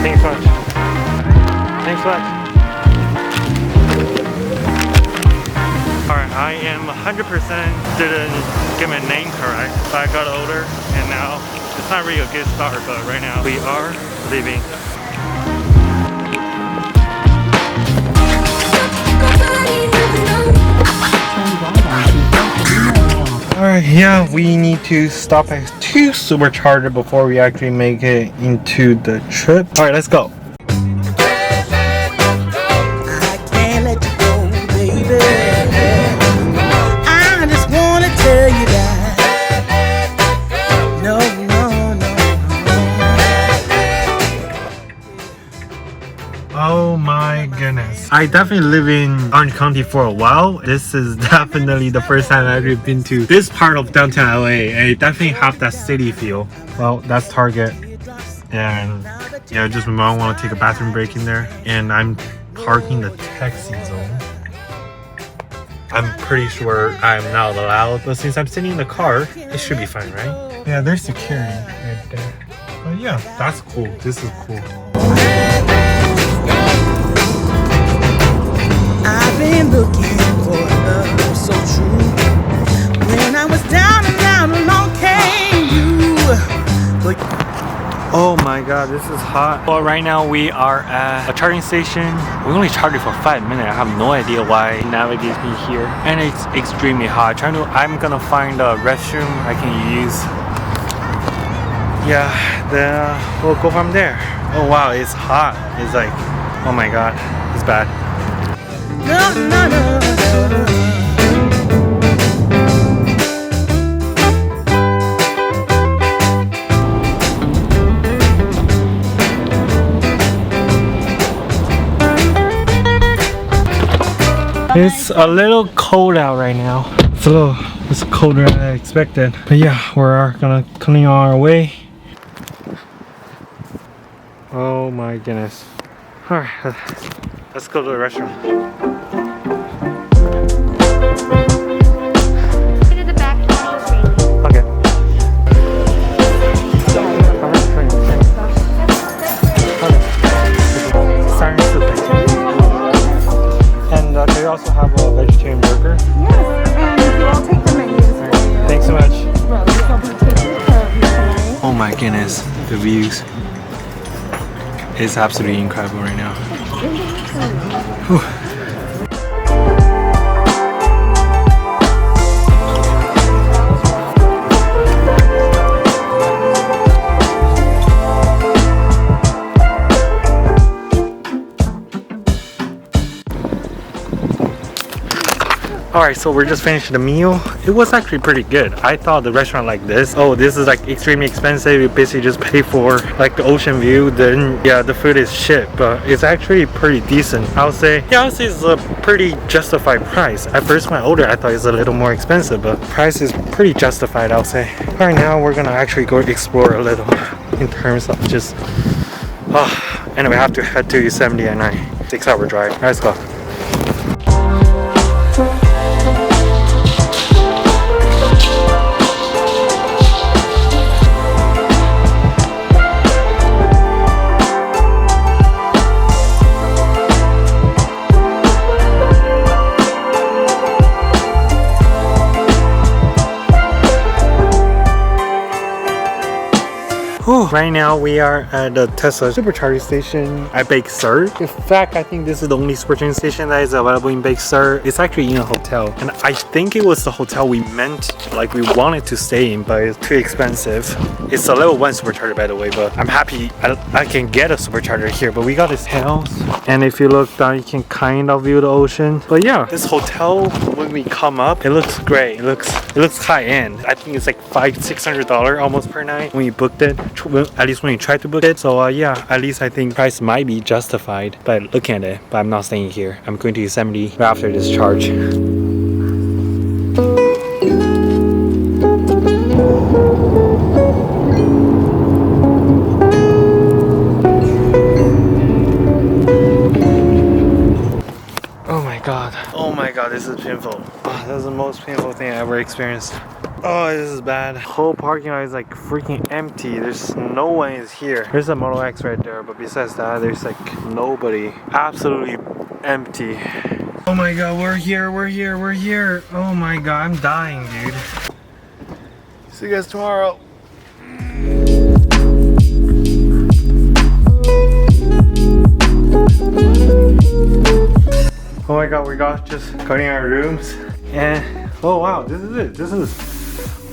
Thanks so much. Thanks so much. Alright, I am 100% didn't get my name correct, but I got older and now it's not really a good start, but right now we are leaving. Alright, yeah, we need to stop at 2 superchargers before we actually make it into the trip. Alright, let's go. I can't let you go, baby. I just wanna tell you that. No, no, no. Oh my goodness. I definitely live in Orange County for a while. This is definitely the first time I've ever been to this part of downtown LA. And it definitely have that city feel. Well, that's Target. And yeah, just remember I want to take a bathroom break in there. And I'm parking the taxi zone. I'm pretty sure I'm not allowed, but since I'm sitting in the car, it should be fine, right? Yeah, there's security right there. But yeah, that's cool. This is cool. I've been looking for love so true. When I was down and out, along came you. But oh my god, this is hot. Well, right now we are at a charging station. We only charged it for 5 minutes. I have no idea why it navigates me here. And it's extremely hot. I'm gonna find a restroom I can use. Yeah, then we'll go from there. Oh wow, it's hot. It's like, oh my god, it's bad. no, no, no, no. It's a little cold out right now. It's colder than I expected. But yeah, we're gonna continue on our way. Oh my goodness. Alright, let's go to the restroom. Okay. Siren soup. And do you also have a vegetarian burger? Yes, and you all take the menus for you. Thanks so much. Well, we shall be taking care of you tonight. Oh my goodness, the views. It's absolutely incredible right now. Whew. Alright, so we're just finishing the meal. It was actually pretty good. I thought the restaurant like this, oh, this is like extremely expensive. You basically just pay for like the ocean view, then yeah, the food is shit, but it's actually pretty decent. I would say it's a pretty justified price. At first when I ordered, I thought it was a little more expensive, but price is pretty justified, I would say. Alright, now we're gonna actually go explore a little in terms of just, and we have to head to 70 at night. 6-hour drive. Alright, let's go. Right now we are at the Tesla supercharging station at Big Sur. In fact, I think this is the only supercharging station that is available in Big Sur. It's actually in a hotel, and I think it was the hotel we wanted to stay in, but it's too expensive. It's a level 1 supercharger, by the way, but I'm happy I can get a supercharger here. But we got this house, and if you look down, you can kind of view the ocean. But yeah, this hotel, when we come up, it looks great. It looks high end. I think it's like $500-600 almost per night when you booked it. At least when you try to book it. So yeah, at least I think price might be justified by looking at it. But I'm not staying here. I'm going to Yosemite after this charge. Oh my god, this is painful. That's the most painful thing I ever experienced. Oh, this is bad. Whole parking lot is like freaking empty. There's no one is here. There's a Model X right there, but besides that, there's like nobody. Absolutely empty. Oh my god, we're here. Oh my god, I'm dying, dude. See you guys tomorrow. Oh my god, we got just got in our rooms and oh wow, this is it. This is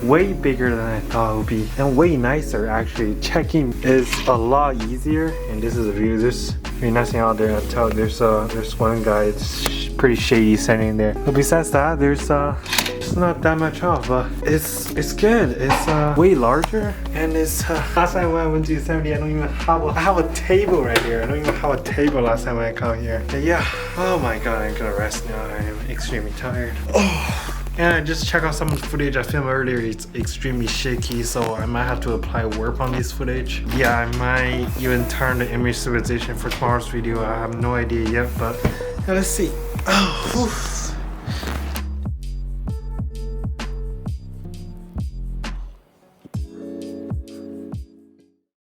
way bigger than I thought it would be and way nicer actually. Check-in is a lot easier and this is the view. There's really nothing out there until there's one guy, it's pretty shady standing there. But besides that, there's not that much off, but it's good. It's way larger and it's last time when I went to Yosemite, I don't even have a table right here. I don't even have a table last time when I come here. And yeah, oh my god, I'm gonna rest now. I am extremely tired. Oh, and I just check out some footage I filmed earlier. It's extremely shaky, so I might have to apply warp on this footage. Yeah, I might even turn the image stabilization for tomorrow's video. I have no idea yet, but yeah, let's see. Oh, whew.